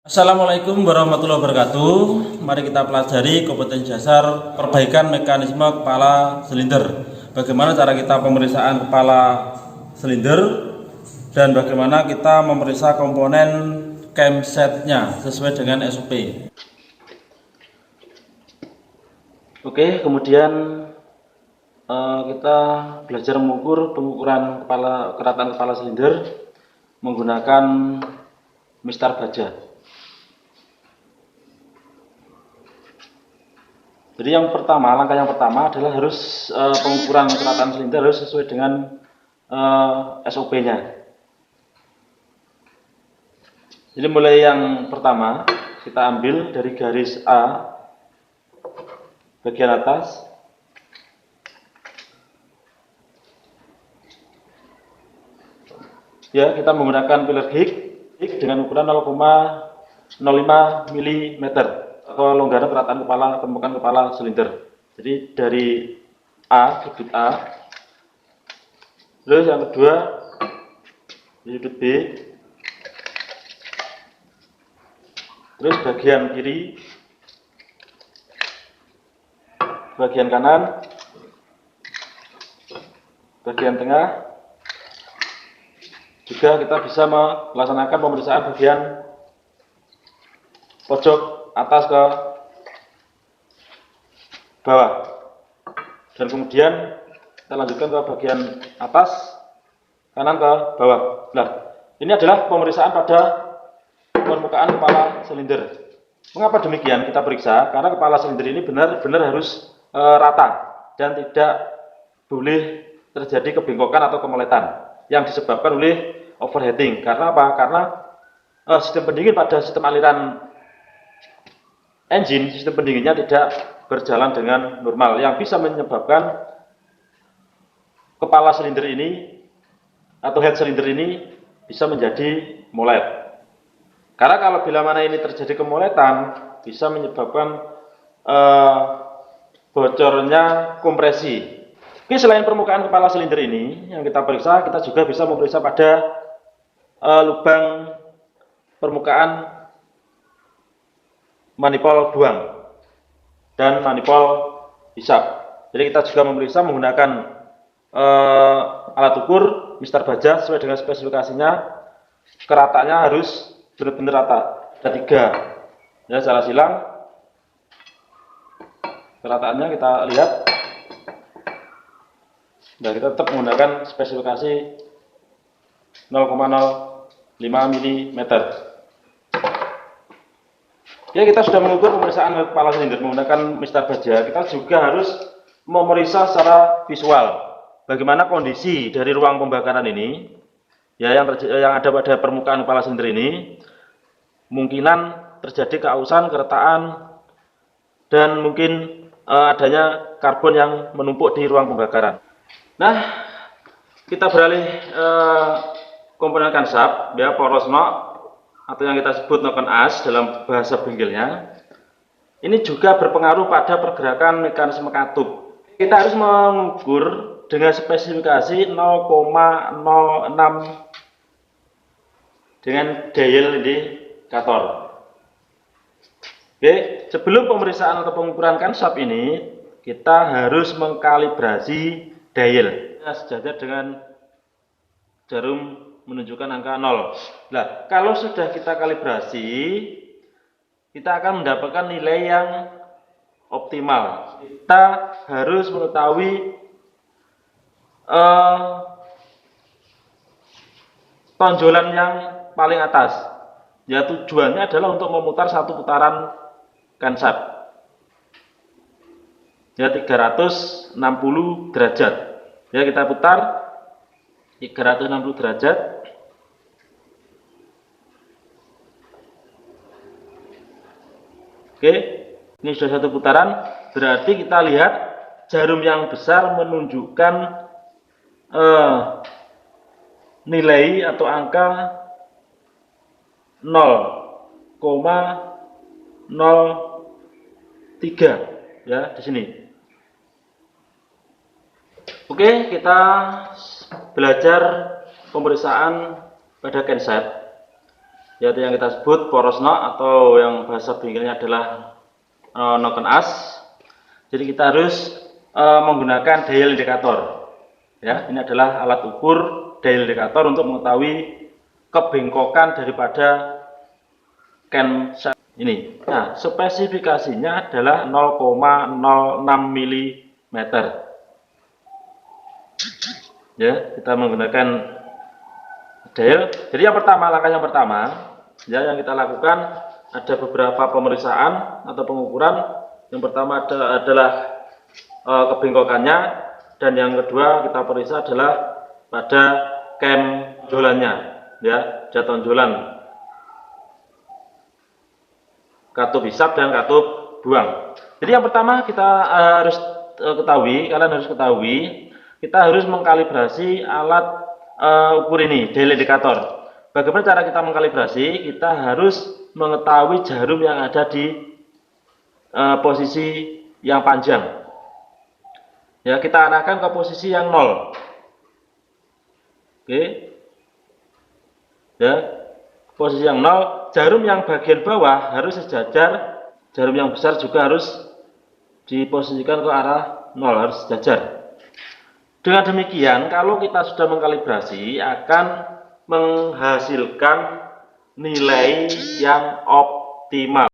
Assalamualaikum warahmatullahi wabarakatuh. Mari kita pelajari kompetensi dasar perbaikan mekanisme kepala silinder. Bagaimana cara kita pemeriksaan kepala silinder dan bagaimana kita memeriksa komponen camsetnya sesuai dengan SOP. Oke, kemudian kita belajar mengukur pengukuran keratan kepala silinder menggunakan mistar baja. Jadi langkah yang pertama adalah harus pengukuran keratan silinder harus sesuai dengan SOP-nya. Jadi mulai yang pertama kita ambil dari garis A bagian atas, ya kita menggunakan pilar gig dengan ukuran 0,05 mm atau longgaran keratan permukaan kepala silinder. Jadi dari A, sudut A, terus yang kedua di sudut B, terus bagian kiri, bagian kanan, bagian tengah. Juga kita bisa melaksanakan pemeriksaan bagian pojok atas ke bawah, dan kemudian kita lanjutkan ke bagian atas, kanan ke bawah. Nah, ini adalah pemeriksaan pada permukaan kepala silinder. Mengapa demikian kita periksa? Karena kepala silinder ini benar-benar harus rata dan tidak boleh terjadi kebengkokan atau kemoletan yang disebabkan oleh overheating. Karena apa? Karena sistem pendingin pada sistem aliran engine, sistem pendinginnya tidak berjalan dengan normal, yang bisa menyebabkan kepala silinder ini atau head silinder ini bisa menjadi molet. Karena kalau bila mana ini terjadi kemoletan, bisa menyebabkan bocornya kompresi. Oke, selain permukaan kepala silinder ini yang kita periksa, kita juga bisa memeriksa pada lubang permukaan manifold buang dan manifold hisap. Jadi kita juga memeriksa menggunakan alat ukur mistar baja sesuai dengan spesifikasinya. Kerataannya harus benar-benar rata. Ada 3 ya, secara silang. Kerataannya kita lihat. Nah, kita tetap menggunakan spesifikasi 0,05 mm. Ya, kita sudah mengukur pemeriksaan kepala silinder menggunakan mistar baja. Kita juga harus memeriksa secara visual bagaimana kondisi dari ruang pembakaran ini, ya, yang ada pada permukaan kepala silinder ini. Kemungkinan terjadi keausan, keretaan, dan mungkin adanya karbon yang menumpuk di ruang pembakaran. Nah, kita beralih komponen kansap, ya, poros nok, atau yang kita sebut noken as dalam bahasa bengkelnya. Ini juga berpengaruh pada pergerakan mekanisme katup. Kita harus mengukur dengan spesifikasi 0,06 dengan dial indikator. Oke, sebelum pemeriksaan atau pengukuran kansap ini, kita harus mengkalibrasi dial. Sejajar dengan jarum menunjukkan angka 0. Nah, kalau sudah kita kalibrasi, kita akan mendapatkan nilai yang optimal. Kita harus mengetahui tonjolan yang paling atas. Ya, tujuannya adalah untuk memutar satu putaran kansap. Ya, 360 derajat. Ya, kita putar 360 derajat. Oke, ini sudah satu putaran. Berarti kita lihat jarum yang besar menunjukkan nilai atau angka 0,03, ya, di sini. Oke, kita belajar pemeriksaan pada genset. yaitu yang kita sebut poros no atau yang bahasa bingkilnya adalah noken as. Jadi kita harus menggunakan dial indikator. Ya, ini adalah alat ukur dial indikator untuk mengetahui kebengkokan daripada can ini. Nah, spesifikasinya adalah 0,06 mm. Ya, kita menggunakan dial. Jadi langkah yang pertama, ya, yang kita lakukan ada beberapa pemeriksaan atau pengukuran. Yang pertama adalah kebengkokannya, dan yang kedua kita periksa adalah pada kem jolannya, ya, tonjolan katup hisap dan katup buang. Jadi yang pertama kita harus kalian harus ketahui, kita harus mengkalibrasi alat ukur ini, dial indikator. Bagaimana cara kita mengkalibrasi? Kita harus mengetahui jarum yang ada di posisi yang panjang. Ya, kita arahkan ke posisi yang 0. Oke. Ya, posisi yang 0, jarum yang bagian bawah harus sejajar, jarum yang besar juga harus diposisikan ke arah 0, harus sejajar. Dengan demikian, kalau kita sudah mengkalibrasi, akan menghasilkan nilai yang optimal.